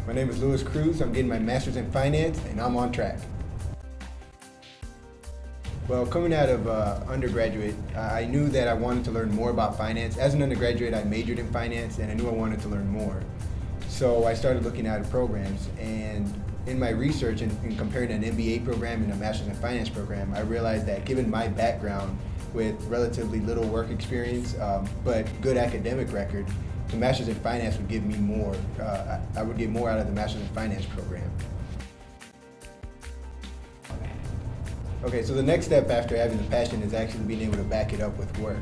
My name is Louis Cruz. I'm getting my master's in finance and I'm on track. Well, coming out of undergraduate, I knew that I wanted to learn more about finance. As an undergraduate, I majored in finance and I knew I wanted to learn more. So I started looking at programs, and in my research and comparing an MBA program and a master's in finance program, I realized that given my background with relatively little work experience, but good academic record, the master's in finance would give me more. I would get more out of the master's in finance program. Okay, so the next step after having the passion is actually being able to back it up with work.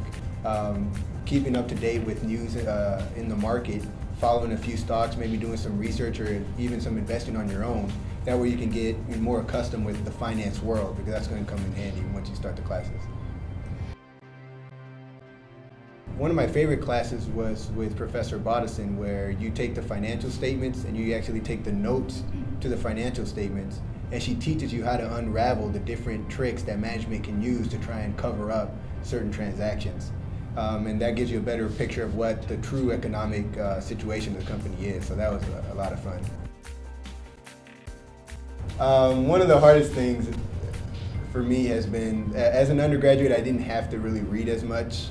Keeping up to date with news in the market, following a few stocks, maybe doing some research or even some investing on your own. That way you can get more accustomed with the finance world, because that's going to come in handy once you start the classes. One of my favorite classes was with Professor Bodison, where you take the financial statements and you actually take the notes to the financial statements, and she teaches you how to unravel the different tricks that management can use to try and cover up certain transactions. And that gives you a better picture of what the true economic situation of the company is. So that was a lot of fun. One of the hardest things for me has been, as an undergraduate, I didn't have to really read as much.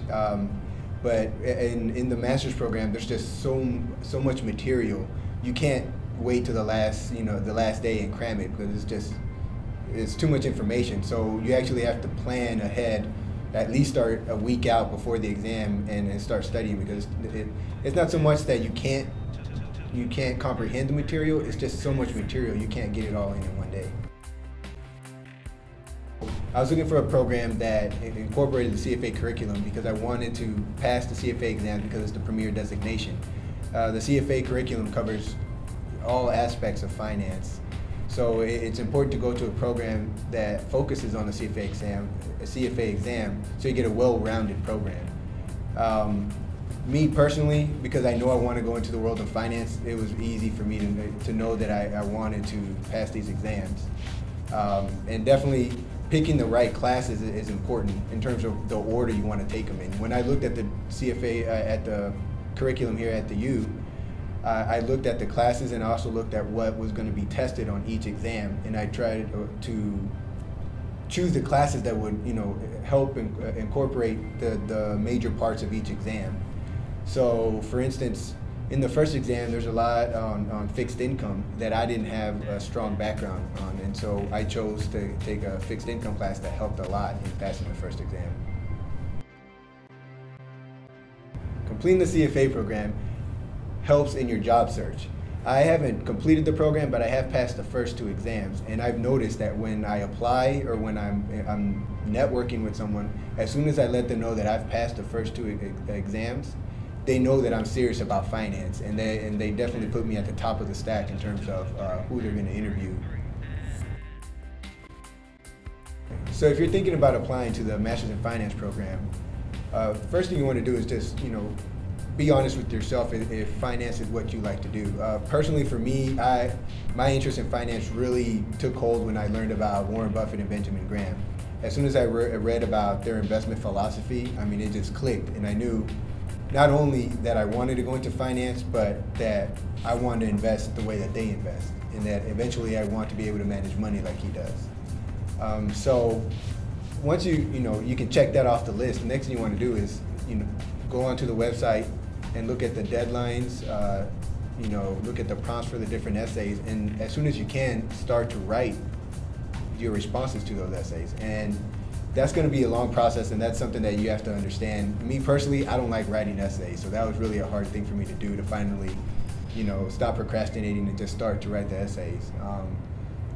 But in the master's program, there's just so much material. You can't wait till the last day and cram it, because it's too much information. So you actually have to plan ahead, at least start a week out before the exam and start studying, because it's not so much that you can't comprehend the material, it's just so much material you can't get it all in one day. I was looking for a program that incorporated the CFA curriculum because I wanted to pass the CFA exam because it's the premier designation. The CFA curriculum covers all aspects of finance. So it's important to go to a program that focuses on the CFA exam, so you get a well-rounded program. Me personally, because I know I want to go into the world of finance, it was easy for me to know that I wanted to pass these exams. And definitely picking the right classes is important in terms of the order you want to take them in. When I looked at the CFA, at the curriculum here at the U, I looked at the classes and I also looked at what was going to be tested on each exam, and I tried to choose the classes that would help incorporate the major parts of each exam. So for instance, in the first exam there's a lot on fixed income that I didn't have a strong background on, and so I chose to take a fixed income class that helped a lot in passing the first exam. Completing the CFA program helps in your job search. I haven't completed the program, but I have passed the first 2 exams, and I've noticed that when I apply or when I'm networking with someone, as soon as I let them know that I've passed the first 2 exams, they know that I'm serious about finance, and they definitely put me at the top of the stack in terms of who they're going to interview. So if you're thinking about applying to the Master's in Finance program, first thing you want to do is just be honest with yourself if finance is what you like to do. Personally, for me, my interest in finance really took hold when I learned about Warren Buffett and Benjamin Graham. As soon as I read about their investment philosophy, I mean, it just clicked, and I knew not only that I wanted to go into finance, but that I wanted to invest the way that they invest, and that eventually I want to be able to manage money like he does. So once you can check that off the list, the next thing you want to do is go onto the website and look at the deadlines, look at the prompts for the different essays, and as soon as you can, start to write your responses to those essays. And that's going to be a long process, and that's something that you have to understand. Me personally, I don't like writing essays, so that was really a hard thing for me to do, to finally stop procrastinating and just start to write the essays.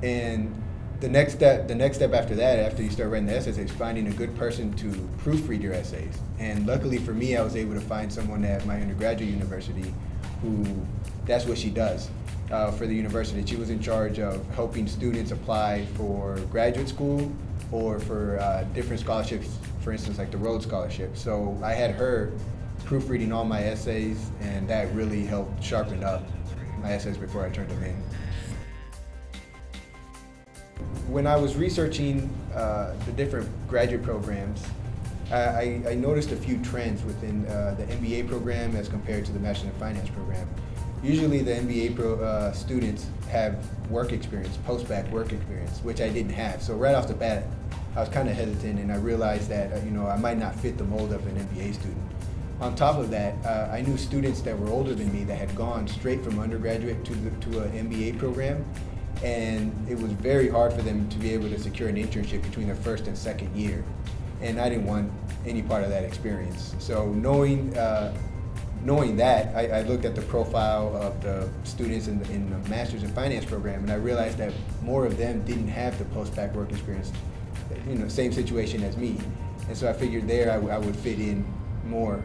And the next step after that, after you start writing the essays, is finding a good person to proofread your essays. And luckily for me, I was able to find someone at my undergraduate university who, that's what she does for the university. She was in charge of helping students apply for graduate school or for different scholarships, for instance, like the Rhodes Scholarship. So I had her proofreading all my essays, and that really helped sharpen up my essays before I turned them in. When I was researching the different graduate programs, I noticed a few trends within the MBA program as compared to the Master's in Finance program. Usually the MBA students have work experience, post-bac work experience, which I didn't have. So right off the bat, I was kind of hesitant, and I realized that I might not fit the mold of an MBA student. On top of that, I knew students that were older than me that had gone straight from undergraduate to an MBA program, and it was very hard for them to be able to secure an internship between their first and second year. And I didn't want any part of that experience. So knowing that, I looked at the profile of the students in the Master's in Finance program, and I realized that more of them didn't have the post-bac work experience, same situation as me. And so I figured there I would fit in more